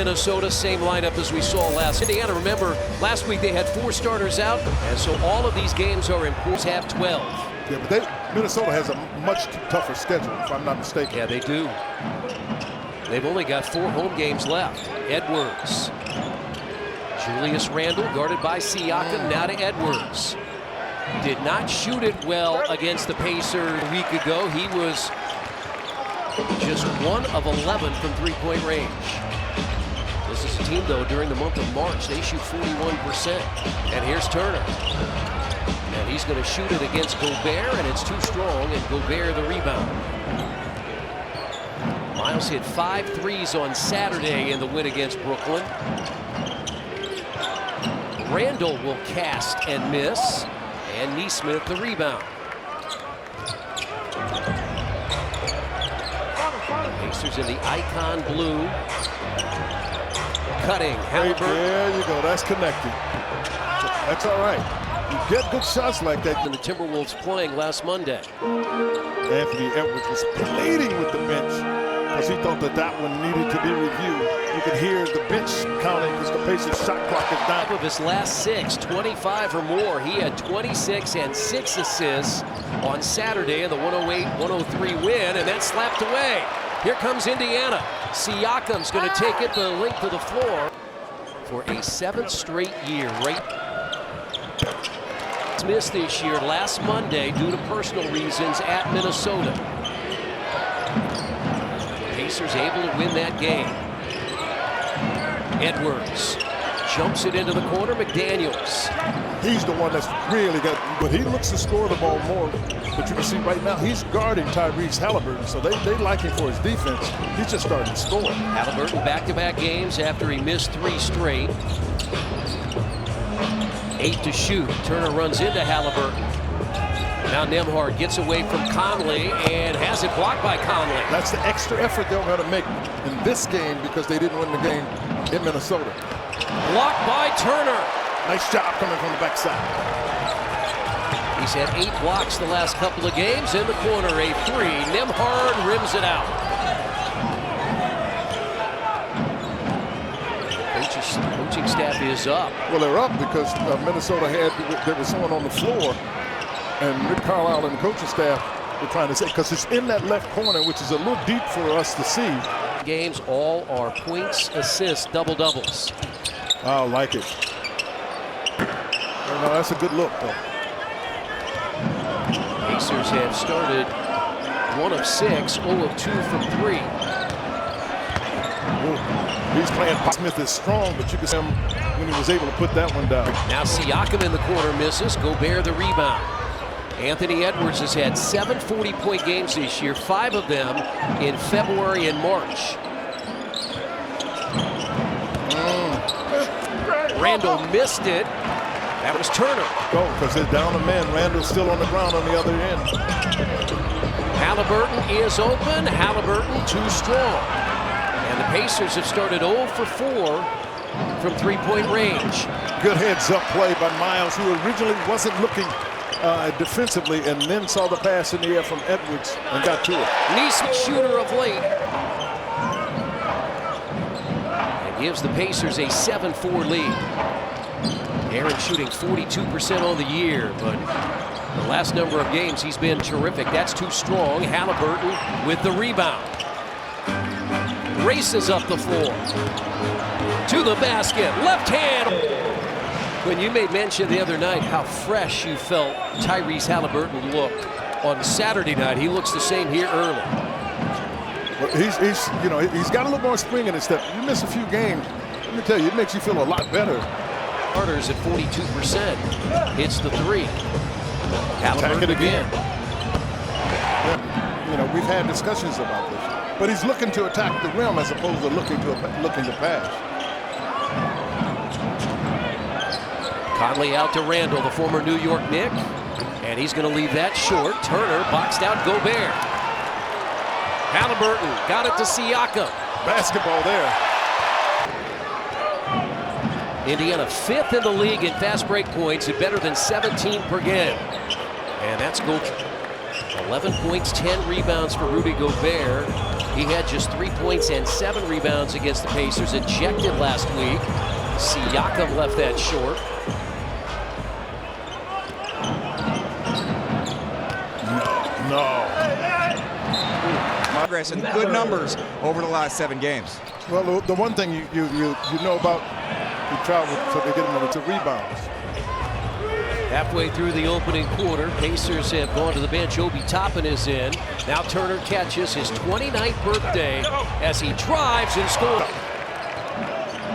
Minnesota, same lineup as we saw last. Indiana, remember, last week they had 4 starters out, and so all of these games are important. Have 12. Yeah, but Minnesota has a much tougher schedule, if I'm not mistaken. Yeah, they do. They've only got 4 home games left. Edwards. Julius Randle guarded by Siakam, now to Edwards. Did not shoot it well against the Pacers a week ago. He was just 1 of 11 from three-point range. This is a team, though, during the month of March, they shoot 41%. And here's Turner. And he's going to shoot it against Gobert, and it's too strong, and Gobert the rebound. Miles hit 5 threes on Saturday in the win against Brooklyn. Randall will cast and miss, and Nesmith the rebound. Pacers in the icon blue. Cutting, Halliburton. There you go, that's connecting. That's all right. You get good shots like that. And the Timberwolves playing last Monday. Anthony Edwards was pleading with the bench because he thought that one needed to be reviewed. You could hear the bench counting because the Pacers shot clock is down. Of his last 6, 25 or more. He had 26 and 6 assists on Saturday in the 108-103 win, and then slapped away. Here comes Indiana. Siakam's going to take it the length of the floor for a 7th straight year. Missed this year last Monday due to personal reasons at Minnesota. Pacers able to win that game. Edwards jumps it into the corner. McDaniels. He's the one that's really got, but he looks to score the ball more. But you can see right now he's guarding Tyrese Halliburton, so they like him for his defense. He's just starting to score. Halliburton back-to-back games after he missed 3 straight. 8 to shoot. Turner runs into Halliburton. Now Nembhard gets away from Conley and has it blocked by Conley. That's the extra effort they're going to make in this game because they didn't win the game in Minnesota. Blocked by Turner. Nice job coming from the backside. He's had 8 blocks the last couple of games. In the corner, a 3. Nembhard rims it out. Coaching staff is up. Well, they're up because Minnesota there was someone on the floor, and Rick Carlisle and the coaching staff were trying to say, because it's in that left corner, which is a little deep for us to see. Games all are points, assists, double-doubles. I like it. No, that's a good look, though. Pacers have started 1 of 6, 0 of 2 from 3. He's playing. Smith is strong, but you can see him when he was able to put that one down. Now Siakam in the corner misses. Gobert the rebound. Anthony Edwards has had 7 40-point games this year, 5 of them in February and March. Randall missed it. That was Turner. Go, because they're down a man. Randall's still on the ground on the other end. Halliburton is open. Halliburton too strong. And the Pacers have started 0 for 4 from three-point range. Good heads-up play by Miles, who originally wasn't looking defensively, and then saw the pass in the air from Edwards and got to it. Nesmith, shooter of late. And gives the Pacers a 7-4 lead. Aaron shooting 42% on the year, but the last number of games he's been terrific. That's too strong. Halliburton with the rebound. Races up the floor to the basket, left hand. When you made mention the other night how fresh you felt Tyrese Halliburton looked on Saturday night, he looks the same here early. Well, he's got a little more spring in his step. You miss a few games, let me tell you, it makes you feel a lot better. Carter's at 42%. Hits the 3. Halliburton again. Yeah, we've had discussions about this, but he's looking to attack the rim as opposed to looking to pass. Conley out to Randall, the former New York Knick, and he's going to leave that short. Turner boxed out Gobert. Halliburton got it to Siakam. Basketball there. Indiana 5th in the league in fast break points at better than 17 per game. And that's Gobert. 11 points, 10 rebounds for Rudy Gobert. He had just 3 points and 7 rebounds against the Pacers. Ejected last week. Siakam left that short. No. Progress and good numbers over the last 7 games. Well, the one thing you know about the travel, so they get them to rebounds. Halfway through the opening quarter, Pacers have gone to the bench. Obi Toppin is in. Now Turner catches his 29th birthday as he drives and scores.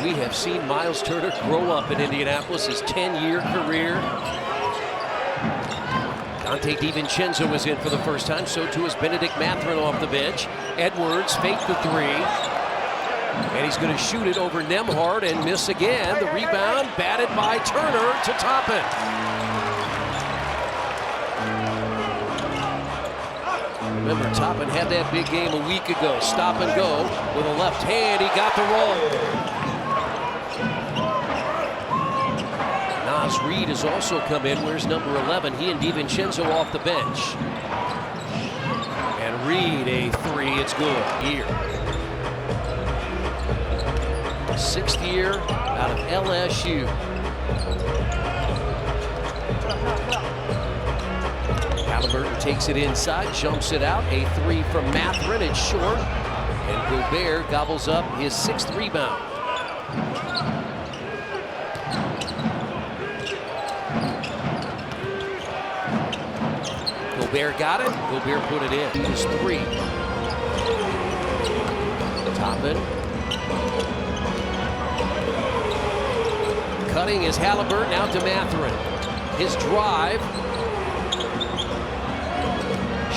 We have seen Miles Turner grow up in Indianapolis, his 10-year career. Dante DiVincenzo is in for the first time. So too is Benedict Mathurin off the bench. Edwards faked the three. And he's going to shoot it over Nembhard and miss again. The rebound batted by Turner to Toppin. Remember, Toppin had that big game a week ago. Stop and go with a left hand. He got the roll. Naz Reid has also come in. Where's number 11? He and DiVincenzo off the bench. And Reid, a three. It's good. Here. 6th year out of LSU. Halliburton takes it inside, jumps it out. A three from Mathurin. It's short. And Gobert gobbles up his 6th rebound. Gobert got it. Gobert put it in. His 3. Toppin. Cutting is Halliburton out to Mathurin. His drive.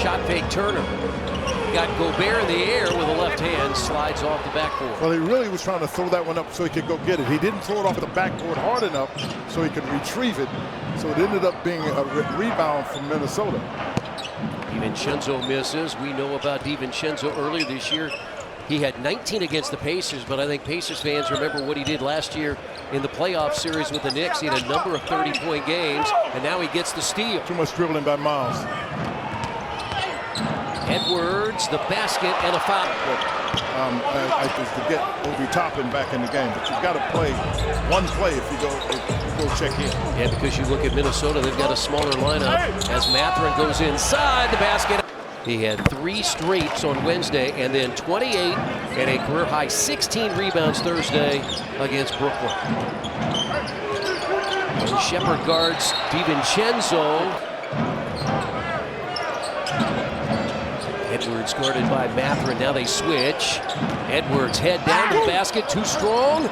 Shot fake Turner. Got Gobert in the air with a left hand. Slides off the backboard. Well, he really was trying to throw that one up so he could go get it. He didn't throw it off the backboard hard enough so he could retrieve it. So it ended up being a rebound from Minnesota. DiVincenzo misses. We know about DiVincenzo earlier this year. He had 19 against the Pacers, but I think Pacers fans remember what he did last year in the playoff series with the Knicks. He had a number of 30-point games, and now he gets the steal. Too much dribbling by Miles. Edwards, the basket, and a foul. I just to get Obi Toppin back in the game, but you've got to play one play if you go check in. Yeah, because you look at Minnesota, they've got a smaller lineup as Mathurin goes inside the basket. He had 3 straights on Wednesday and then 28 and a career-high 16 rebounds Thursday against Brooklyn. Shepard guards DiVincenzo. Edwards guarded by Mathurin. Now they switch. Edwards head down to the basket, too strong.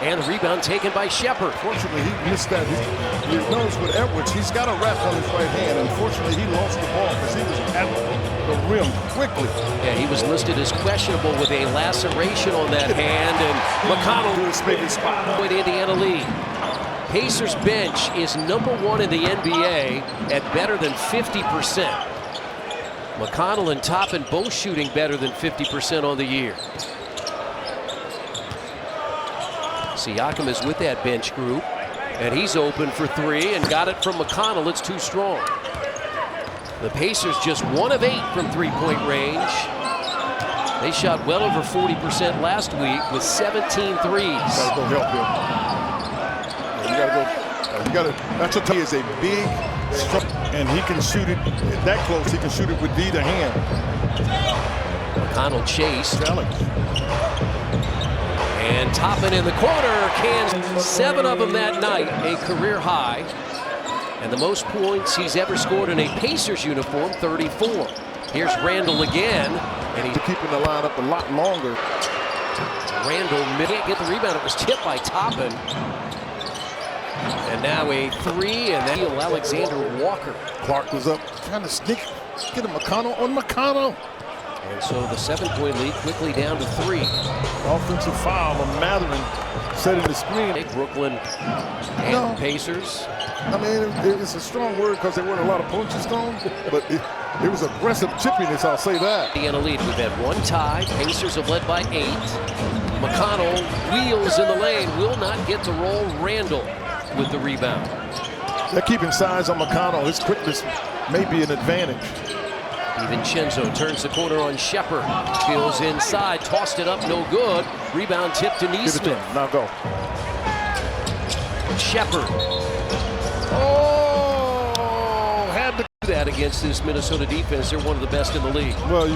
And the rebound taken by Shepard. Fortunately, he missed that. He knows with Edwards, he's got a wrap on his right hand. Unfortunately, he lost the ball because he was at the rim quickly. Yeah, he was listed as questionable with a laceration on that hand. And McConnell to his favorite spot. With Indiana lead. Pacers bench is #1 in the NBA at better than 50%. McConnell and Toppin both shooting better than 50% on the year. Siakam is with that bench group, and he's open for 3 and got it from McConnell. It's too strong. The Pacers just 1 of 8 from 3-point range. They shot well over 40% last week with 17 threes. Gotta go help him. You gotta go. You gotta. That's what he is, a big, and he can shoot it that close. He can shoot it with either hand. McConnell chased. Challenge. And Toppin in the corner, cans 7 of them that night, a career high. And the most points he's ever scored in a Pacers uniform, 34. Here's Randall again. And he's keeping the lineup a lot longer. Randall can't get the rebound. It was tipped by Toppin. And now a 3, and then Alexander Walker. Clark was up trying to sneak, get a McConnell on McConnell. And so the 7-point lead quickly down to 3. Offensive foul on Mathurin, setting the screen. Brooklyn and Pacers. I mean, it's a strong word because there weren't a lot of punches thrown, but it was aggressive chippiness, I'll say that. Indiana lead. We've had 1 tie. Pacers have led by 8. McConnell wheels in the lane, will not get to roll. Randall with the rebound. They're keeping size on McConnell. His quickness may be an advantage. DiVincenzo turns the corner on Shepard. Feels inside, tossed it up, no good. Rebound tip to Give it to Neesmith. him. Now go. Shepard. Oh, had to. That against this Minnesota defense, they're one of the best in the league. Well,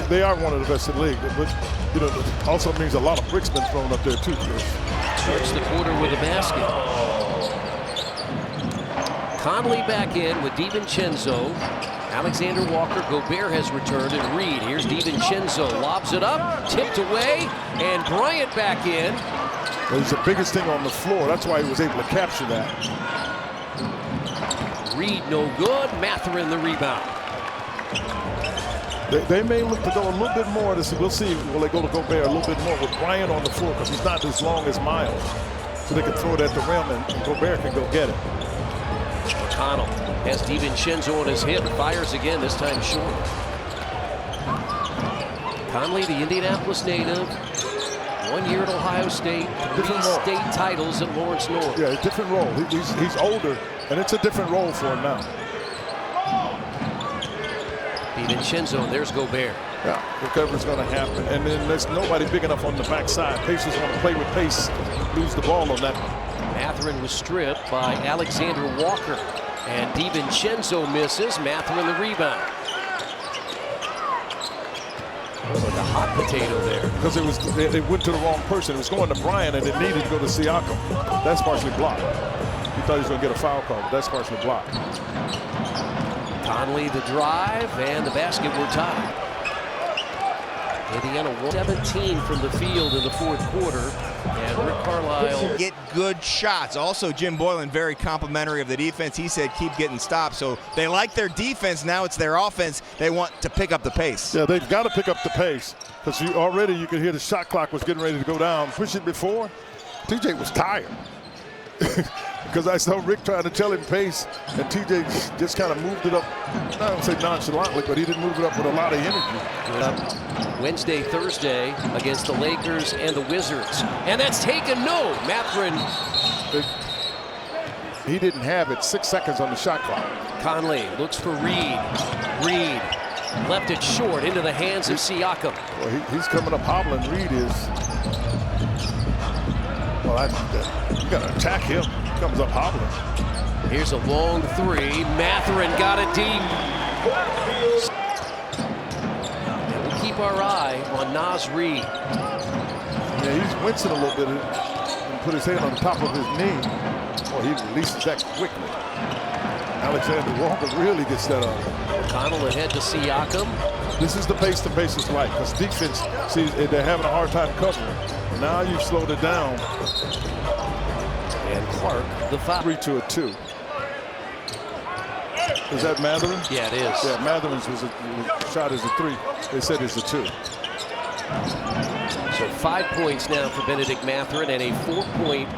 they are one of the best in the league, but it also means a lot of bricks been thrown up there too. Starts the quarter with a basket. Conley back in with DiVincenzo. Alexander Walker, Gobert has returned, and Reed. Here's DiVincenzo, lobs it up, tipped away, and Bryant back in. Well, he's the biggest thing on the floor. That's why he was able to capture that. Reed no good. Mathurin the rebound. They may look to go a little bit more. We'll see. Will they go to Gobert a little bit more with Bryant on the floor because he's not as long as Miles, so they can throw it at the rim and Gobert can go get it. McConnell has DiVincenzo on his hip. Fires again, this time short. Conley, the Indianapolis native. 1 year at Ohio State. 3 state titles at Lawrence North. Yeah, a different role. He's older, and it's a different role for him now. DiVincenzo, there's Gobert. Yeah, whatever's going to happen. And then there's nobody big enough on the backside. Pacers want to play with pace, lose the ball on that. Mathurin was stripped by Alexander Walker. And DiVincenzo misses. Mathurin the rebound. Like a hot potato there. Because they went to the wrong person. It was going to Bryant, and it needed to go to Siakam. That's partially blocked. He thought he was going to get a foul call, but that's partially blocked. Conley the drive, and the basket were tied. Indiana 17 from the field in the fourth quarter, and Rick Carlisle Get good shots. Also, Jim Boylan, very complimentary of the defense. He said keep getting stops. So they like their defense. Now it's their offense. They want to pick up the pace. Yeah, they've got to pick up the pace because you could hear the shot clock was getting ready to go down. Push it before. TJ was tired. Because I saw Rick trying to tell him pace, and TJ just kind of moved it up. I don't say nonchalantly, but he didn't move it up with a lot of energy. Wednesday, Thursday against the Lakers and the Wizards. And that's taken, no. Mathurin. He didn't have it. 6 seconds on the shot clock. Conley looks for Reed. Reed left it short into the hands of Siakam. Well, he's coming up hobbling. Reed is. Well, you got to attack him. He comes up hobbling. Here's a long three. Mathurin got it deep. And we'll keep our eye on Naz Reid. Yeah, he's wincing a little bit and put his hand on the top of his knee. Boy, he releases that quickly. Alexander Walker really gets that up. McConnell ahead to Siakam. This is the pace the Pacers like, because defense, see, they're having a hard time covering. Now you've slowed it down. And Clark, the foul. 3 to a 2. Is that Mathurin? Yeah, it is. Yeah, Mathurin's was a shot as a 3. They said it's a 2. So 5 points now for Benedict Mathurin and a 4-point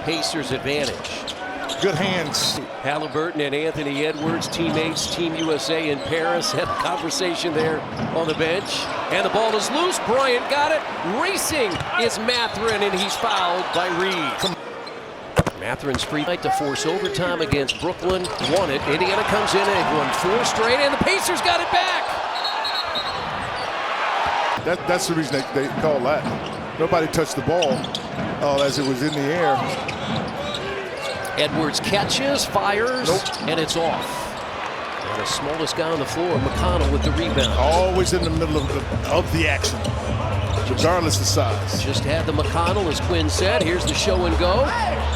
Pacers advantage. Good hands. Halliburton and Anthony Edwards, teammates, Team USA in Paris, had a conversation there on the bench. And the ball is loose. Bryant got it. Racing is Mathurin, and he's fouled by Reed. Mathurin's free night to force overtime against Brooklyn. Won it. Indiana comes in and won 4 straight, and the Pacers got it back. That's the reason they call that. Nobody touched the ball as it was in the air. Edwards catches, fires, and it's off. And the smallest guy on the floor, McConnell with the rebound. Always in the middle of the action, regardless of size. Just had the McConnell, as Quinn said. Here's the show and go.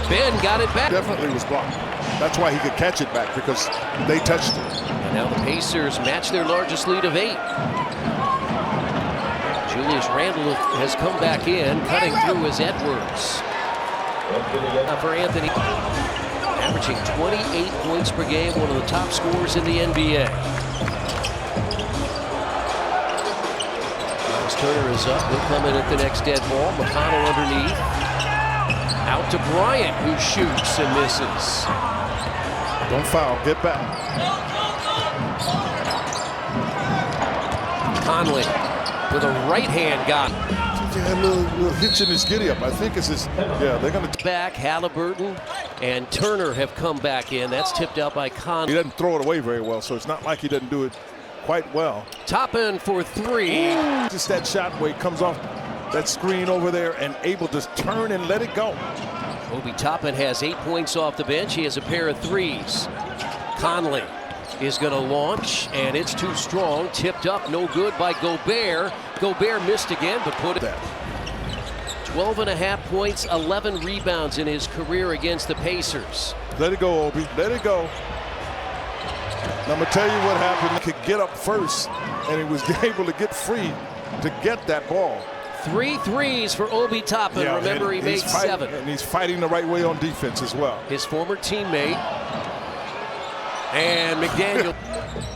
Ben got it back. Definitely was blocked. That's why he could catch it back, because they touched it. And now the Pacers match their largest lead of 8. Julius Randle has come back in, cutting through as Edwards. For Anthony, averaging 28 points per game, one of the top scorers in the NBA. Miles Turner is up. He'll come in at the next dead ball. McConnell underneath. Out to Bryant, who shoots and misses. Don't foul. Get back. Conley with a right hand got him. He had a little hitch in his giddy up. I think it's his. Yeah, they're going to. Back, Halliburton and Turner have come back in. That's tipped out by Conley. He doesn't throw it away very well, so it's not like he doesn't do it quite well. Toppin for three. Just that shot where he comes off that screen over there and able to turn and let it go. Obi Toppin has 8 points off the bench. He has a pair of threes. Conley is going to launch, and it's too strong. Tipped up, no good by Gobert. Gobert missed again, but put it. 12.5 points, 11 rebounds in his career against the Pacers. Let it go, Obi. Let it go. I'm going to tell you what happened. He could get up first, and he was able to get free to get that ball. 3 threes for Obi Toppin. Yeah, remember, he made 7. And he's fighting the right way on defense as well. His former teammate. And McDaniel.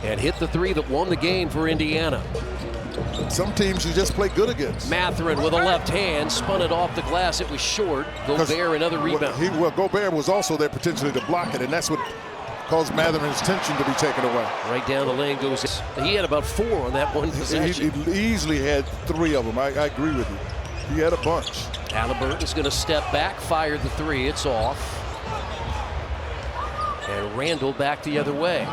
And hit the 3 that won the game for Indiana. Some teams you just play good against. Mathurin with a left hand, spun it off the glass. It was short. Gobert, another rebound. Gobert was also there potentially to block it, and that's what caused Mathurin's tension to be taken away. Right down the lane goes. He had about 4 on that one possession. He easily had 3 of them. I agree with you. He had a bunch. Halliburton's going to step back, fire the 3. It's off. And Randall back the other way.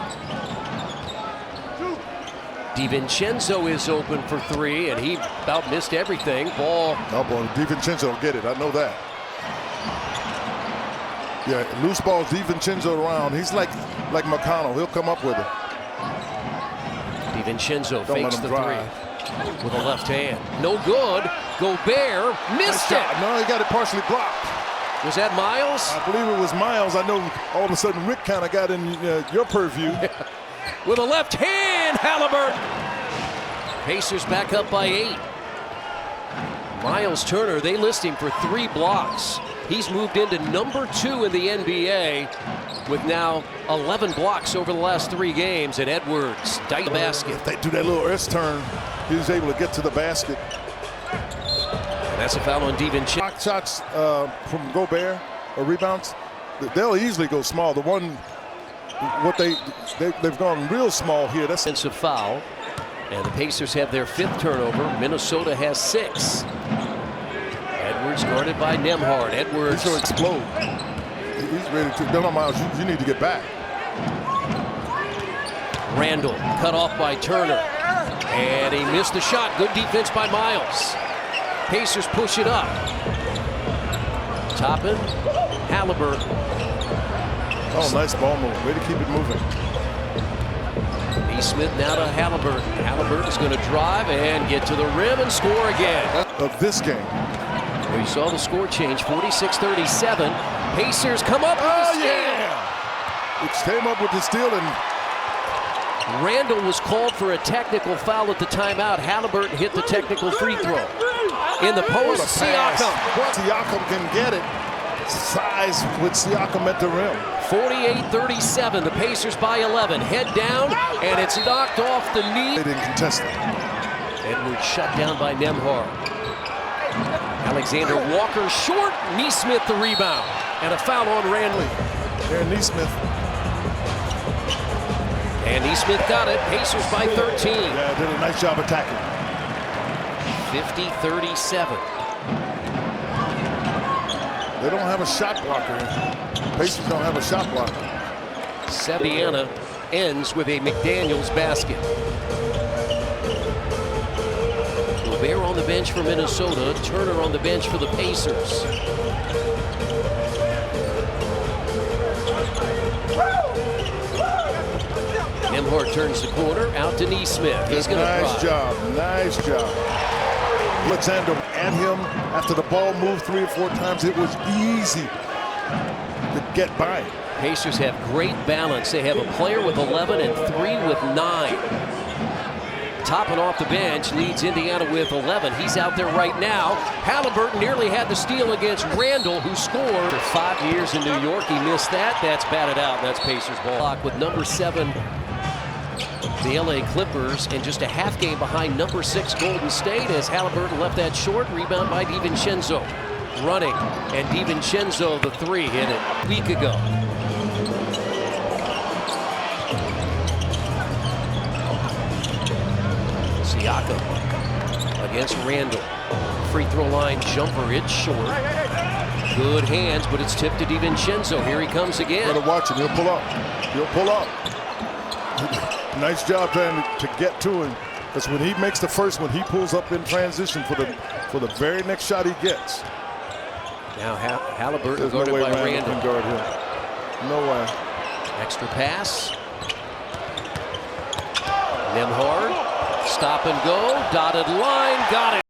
DiVincenzo is open for 3, and he about missed everything. Ball. Oh, boy, DiVincenzo will get it. I know that. Yeah, loose balls, DiVincenzo around. He's like McConnell. He'll come up with it. DiVincenzo fakes the 3 with a left hand. No good. Gobert missed it. No, he got it partially blocked. Was that Miles? I believe it was Miles. I know all of a sudden Rick kind of got in your purview. With a left hand, Halliburton. Pacers back up by 8. Miles Turner, they list him for 3 blocks. He's moved into number 2 in the NBA with now 11 blocks over the last 3 games. And Edwards, the basket. If they do that little S-turn, he was able to get to the basket. And that's a foul on DiVincenzo. Shots from Gobert or rebounds, they'll easily go small. The one, they've gone real small here. That's offensive foul. And the Pacers have their 5th turnover. Minnesota has 6. Edwards guarded by Nembhard. Edwards. He'll explode. He's ready to. No, Miles, you need to get back. Randall cut off by Turner. And he missed the shot. Good defense by Miles. Pacers push it up. Toppin, Halliburton. Oh, nice ball move. Way to keep it moving. Smith now to Halliburton. Halliburton's going to drive and get to the rim and score again. Of this game. We saw the score change, 46-37. Pacers come up with the steal. Yeah! It came up with the steal, and Randall was called for a technical foul at the timeout. Halliburton hit the technical free throw. In the post, Siakam. Siakam can get it. Size with Siakam at the rim. 48-37, the Pacers by 11. Head down, and it's knocked off the knee. They didn't contest it. Edwards shut down by Nembhard. Alexander Walker short. Nesmith the rebound. And a foul on Randall. There, Nesmith. And Nesmith got it. Pacers by 13. Yeah, did a nice job attacking. 50-37. They don't have a shot blocker. Pacers don't have a shot blocker. Indiana ends with a McDaniels basket. Gobert on the bench for Minnesota. Turner on the bench for the Pacers. Nembhard turns the corner, out to Nesmith. He's going to Nice job, nice job. Alexander at him after the ball moved 3 or 4 times. It was easy to get by. Pacers have great balance. They have a player with 11 and 3 with 9. Toppin off the bench leads Indiana with 11. He's out there right now. Halliburton nearly had the steal against Randall, who scored. For 5 years in New York, he missed that. That's batted out. That's Pacers ball. With number 7, the LA Clippers, and just a half game behind number 6 Golden State, as Halliburton left that short. Rebound by DiVincenzo. Running, and DiVincenzo, the 3, hit it a week ago. Siakam against Randall. Free throw line jumper, it's short. Good hands, but it's tipped to DiVincenzo. Here he comes again. Better watch him, he'll pull up. He'll pull up. Nice job trying to get to him. Because when he makes the first one, he pulls up in transition for the very next shot he gets. Now Halliburton There's guarded no way by Randall can guard him. No way. Extra pass. Nembhard. Stop and go. Dotted line. Got it.